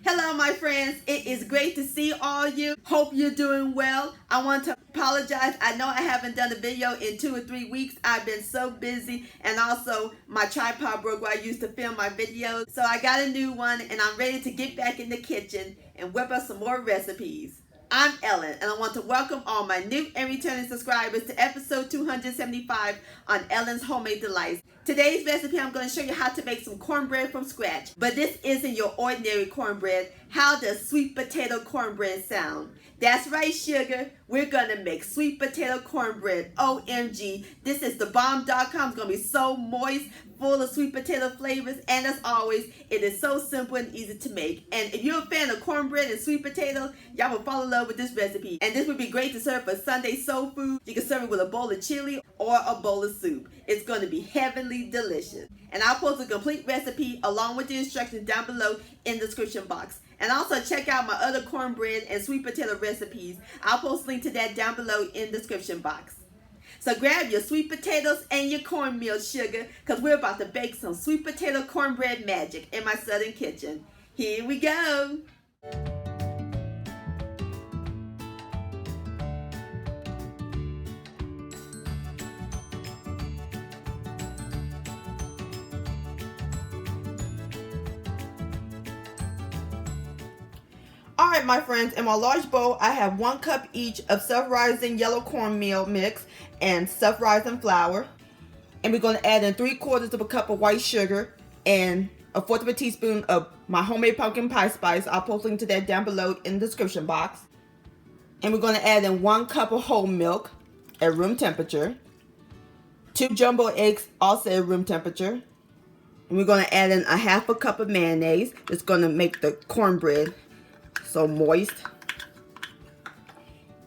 Hello my friends, it is great to see all you. Hope you're doing well. I want to apologize. I know I haven't done a video in 2 or 3 weeks. I've been so busy, and also my tripod broke where I used to film my videos. So I got a new one and I'm ready to get back in the kitchen and whip up some more recipes. I'm Ellen, and I want to welcome all my new and returning subscribers to episode 275 on Ellen's Homemade Delights. Today's recipe, I'm going to show you how to make some cornbread from scratch. But this isn't your ordinary cornbread. How does sweet potato cornbread sound? That's right, sugar. We're going to make sweet potato cornbread. OMG. This is the bomb.com. It's going to be so moist, full of sweet potato flavors. And as always, it is so simple and easy to make. And if you're a fan of cornbread and sweet potato, y'all will fall in love with this recipe. And this would be great to serve for Sunday soul food. You can serve it with a bowl of chili or a bowl of soup. It's going to be heavenly delicious. And I'll post a complete recipe along with the instructions down below in the description box. And also check out my other cornbread and sweet potato recipes. I'll post a link to that down below in the description box. So grab your sweet potatoes and your cornmeal, sugar, because we're about to bake some sweet potato cornbread magic in my southern kitchen. Here we go. Alright my friends, in my large bowl I have 1 cup each of self-rising yellow cornmeal mix and self-rising flour. And we're going to add in 3/4 of a cup of white sugar and 1/4 of a teaspoon of my homemade pumpkin pie spice. I'll post a link to that down below in the description box. And we're going to add in 1 cup of whole milk at room temperature. 2 jumbo eggs also at room temperature. And we're going to add in 1/2 cup of mayonnaise. It's going to make the cornbread so moist.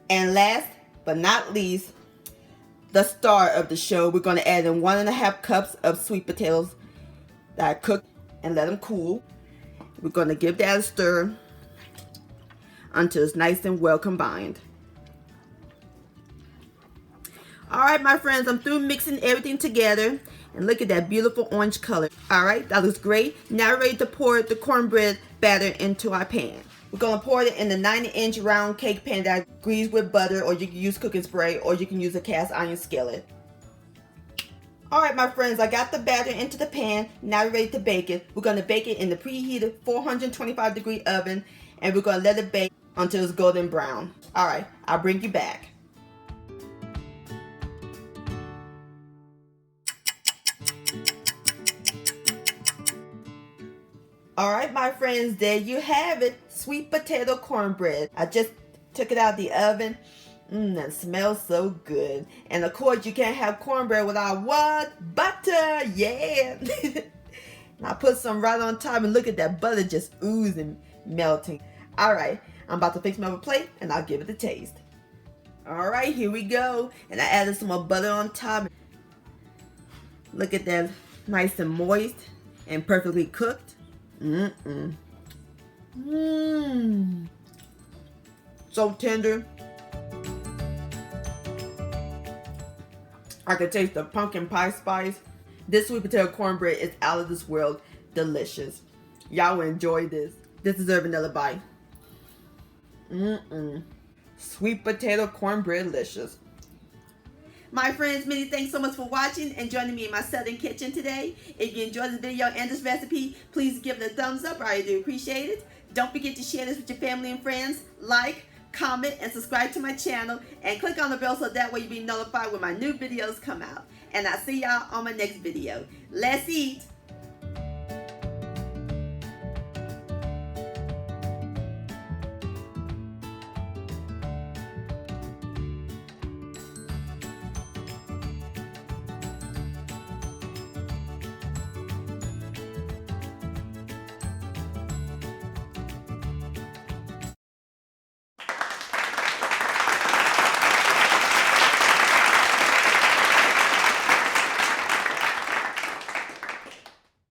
And last but not least, the star of the show, we're going to add in 1.5 cups of sweet potatoes that I cooked and let them cool. We're going to give that a stir until it's nice and well combined. Alright my friends, I'm through mixing everything together. And look at that beautiful orange color. Alright, that looks great. Now we're ready to pour the cornbread batter into our pan. We're going to pour it in the 90-inch round cake pan that I greased with butter, or you can use cooking spray, or you can use a cast iron skillet. Alright my friends, I got the batter into the pan. Now we're ready to bake it. We're going to bake it in the preheated 425-degree oven, and we're going to let it bake until it's golden brown. Alright, I'll bring you back. Alright my friends, there you have it. Sweet potato cornbread. I just took it out of the oven. That smells so good. And of course you can't have cornbread without what? Butter! Yeah! And I put some right on top, and look at that butter just oozing, melting. Alright, I'm about to fix my plate and I'll give it a taste. Alright, here we go. And I added some more butter on top. Look at that, nice and moist and perfectly cooked. So tender. I can taste the pumpkin pie spice. This sweet potato cornbread is out of this world delicious. Y'all will enjoy this. This deserves another bite. Sweet potato cornbread delicious. My friends, many thanks so much for watching and joining me in my southern kitchen today. If you enjoyed this video and this recipe, please give it a thumbs up. I do appreciate it. Don't forget to share this with your family and friends. Like, comment, and subscribe to my channel. And click on the bell so that way you'll be notified when my new videos come out. And I'll see y'all on my next video. Let's eat.